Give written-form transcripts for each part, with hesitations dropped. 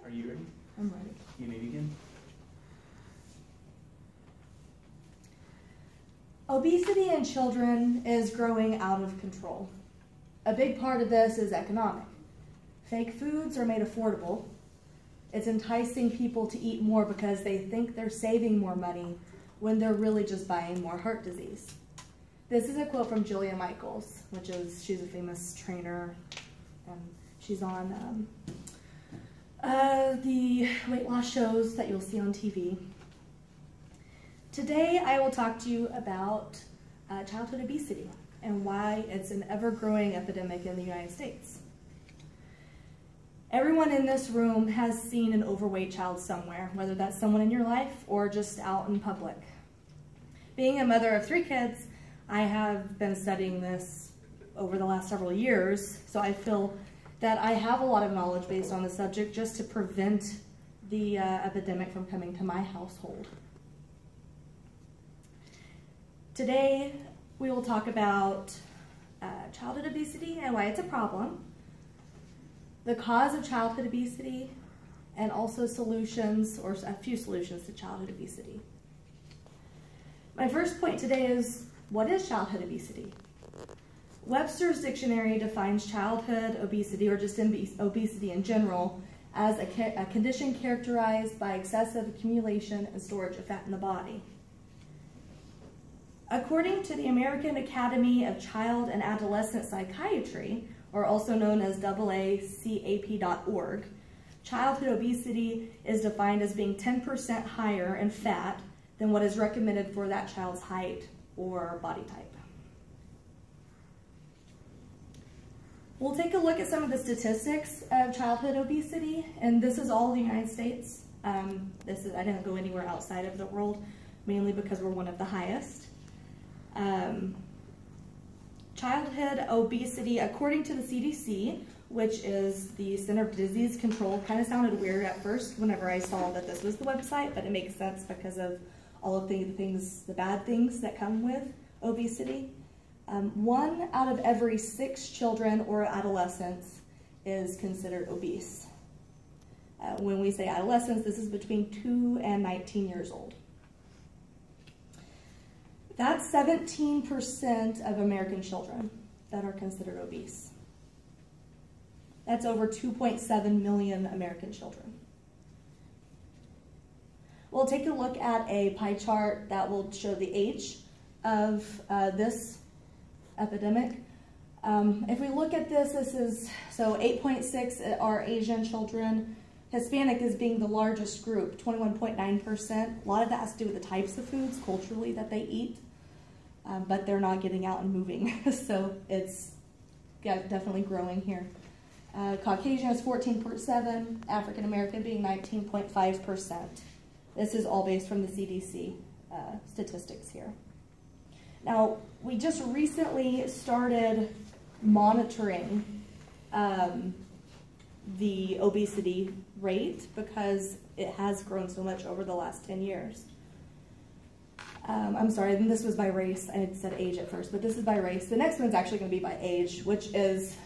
Are you ready? I'm ready. You may begin. Obesity in children is growing out of control. A big part of this is economic. Fake foods are made affordable. It's enticing people to eat more because they think they're saving more money when they're really just buying more heart disease. This is a quote from Julia Michaels, she's a famous trainer, and she's on the weight loss shows that you'll see on TV. Today, I will talk to you about childhood obesity and why it's an ever-growing epidemic in the United States. Everyone in this room has seen an overweight child somewhere, whether that's someone in your life or just out in public. Being a mother of 3 kids, I have been studying this over the last several years, so I feel that I have a lot of knowledge based on the subject just to prevent the epidemic from coming to my household. Today, we will talk about childhood obesity and why it's a problem, the cause of childhood obesity, and also solutions, or a few solutions to childhood obesity. My first point today is, what is childhood obesity? Webster's dictionary defines childhood obesity, or just obesity in general, as a condition characterized by excessive accumulation and storage of fat in the body. According to the American Academy of Child and Adolescent Psychiatry, or also known as AACAP.org, childhood obesity is defined as being 10% higher in fat than what is recommended for that child's height or body type. We'll take a look at some of the statistics of childhood obesity, and this is all the United States. I didn't go anywhere outside of the world, mainly because we're one of the highest. Childhood obesity, according to the CDC, which is the Center for Disease Control, kind of sounded weird at first whenever I saw that this was the website, but it makes sense because of all of the bad things that come with obesity. 1 out of every 6 children or adolescents is considered obese. When we say adolescents, this is between 2 and 19 years old. That's 17% of American children that are considered obese. That's over 2.7 million American children. We'll take a look at a pie chart that will show the age of this epidemic. If we look at this is, so 8.6 are Asian children. Hispanic is being the largest group, 21.9%. A lot of that has to do with the types of foods culturally that they eat, but they're not getting out and moving. So it's definitely growing here. Caucasian is 14.7%, African American being 19.5%. This is all based from the CDC statistics here. Now, we just recently started monitoring the obesity rate because it has grown so much over the last 10 years. I'm sorry, this was by race. I had said age at first, but this is by race. The next one's actually going to be by age, which is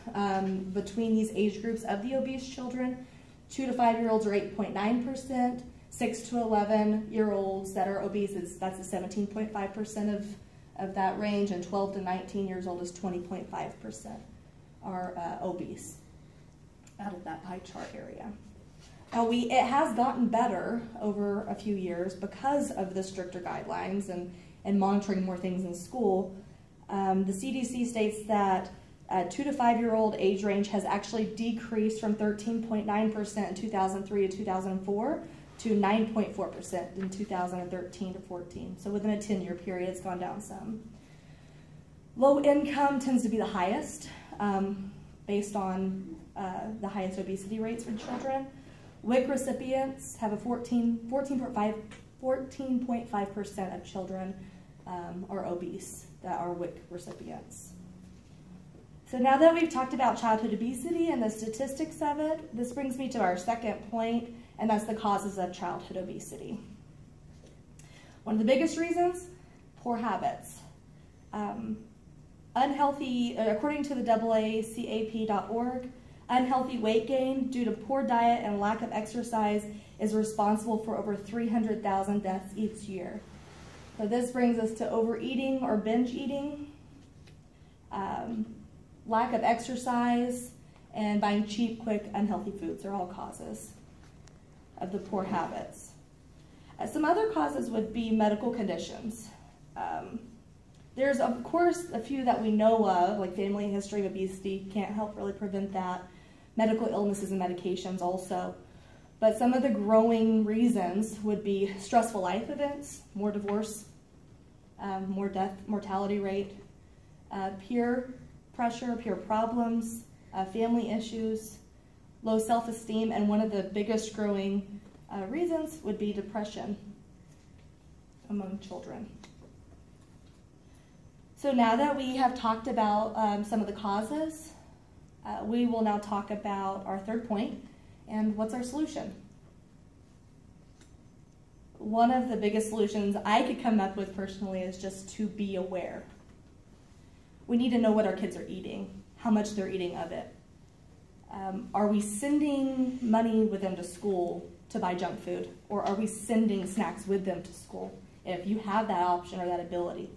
between these age groups of the obese children. 2 to 5-year-olds are 8.9%. 6 to 11-year-olds that are obese, that's a 17.5% of that range, and 12 to 19 years old is 20.5% are obese out of that pie chart area. Now it has gotten better over a few years because of the stricter guidelines and monitoring more things in school. The CDC states that 2 to 5-year-old age range has actually decreased from 13.9% in 2003 to 2004 to 9.4% in 2013 to 14. So within a 10-year period, it's gone down some. Low income tends to be the highest, based on the highest obesity rates for children. WIC recipients have a 14.5% of children are obese that are WIC recipients. So now that we've talked about childhood obesity and the statistics of it, this brings me to our second point, and that's the causes of childhood obesity. One of the biggest reasons, poor habits. Unhealthy, according to the AACAP.org, Unhealthy weight gain due to poor diet and lack of exercise is responsible for over 300,000 deaths each year. So this brings us to overeating or binge eating, lack of exercise, and buying cheap, quick, unhealthy foods are all causes of the poor habits. Some other causes would be medical conditions. There's, of course, a few that we know of, like family history of obesity, can't help really prevent that. Medical illnesses and medications also. But some of the growing reasons would be stressful life events, more divorce, more death, mortality rate, peer pressure, peer problems, family issues, low self-esteem, and one of the biggest growing reasons would be depression among children. So now that we have talked about some of the causes, we will now talk about our third point and what's our solution. One of the biggest solutions I could come up with personally is just to be aware. We need to know what our kids are eating, how much they're eating of it. Are we sending money with them to school to buy junk food, or are we sending snacks with them to school if you have that option or that ability?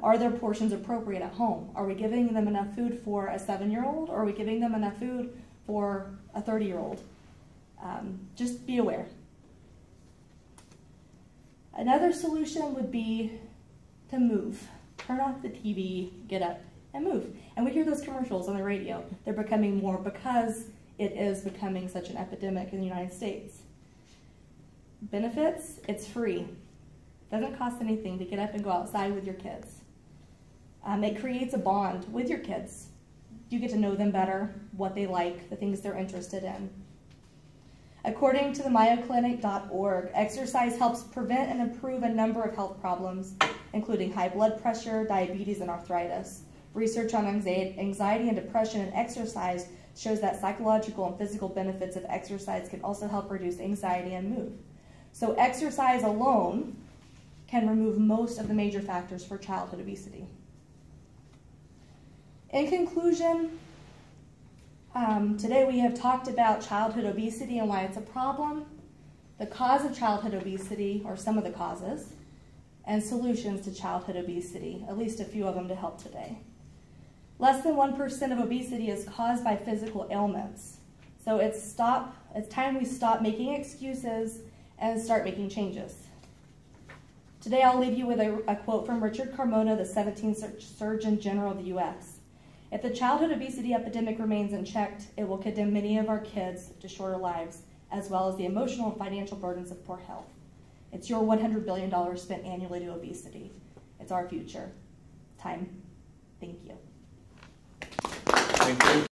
Are their portions appropriate at home? Are we giving them enough food for a 7-year-old, or are we giving them enough food for a 30-year-old? Just be aware. Another solution would be to move. Turn off the TV, get up, and move. And we hear those commercials on the radio. They're becoming more because it is becoming such an epidemic in the United States. Benefits, it's free. Doesn't cost anything to get up and go outside with your kids. It creates a bond with your kids. You get to know them better, what they like, the things they're interested in. According to the mayoclinic.org, exercise helps prevent and improve a number of health problems, including high blood pressure, diabetes, and arthritis. Research on anxiety and depression and exercise shows that psychological and physical benefits of exercise can also help reduce anxiety and mood. So exercise alone can remove most of the major factors for childhood obesity. In conclusion, today we have talked about childhood obesity and why it's a problem, the cause of childhood obesity, or some of the causes, and solutions to childhood obesity, at least a few of them to help today. Less than 1% of obesity is caused by physical ailments. So it's time we stop making excuses and start making changes. Today I'll leave you with a quote from Richard Carmona, the 17th Surgeon General of the U.S. If the childhood obesity epidemic remains unchecked, it will condemn many of our kids to shorter lives, as well as the emotional and financial burdens of poor health. It's your $100 billion spent annually to obesity. It's our future. Time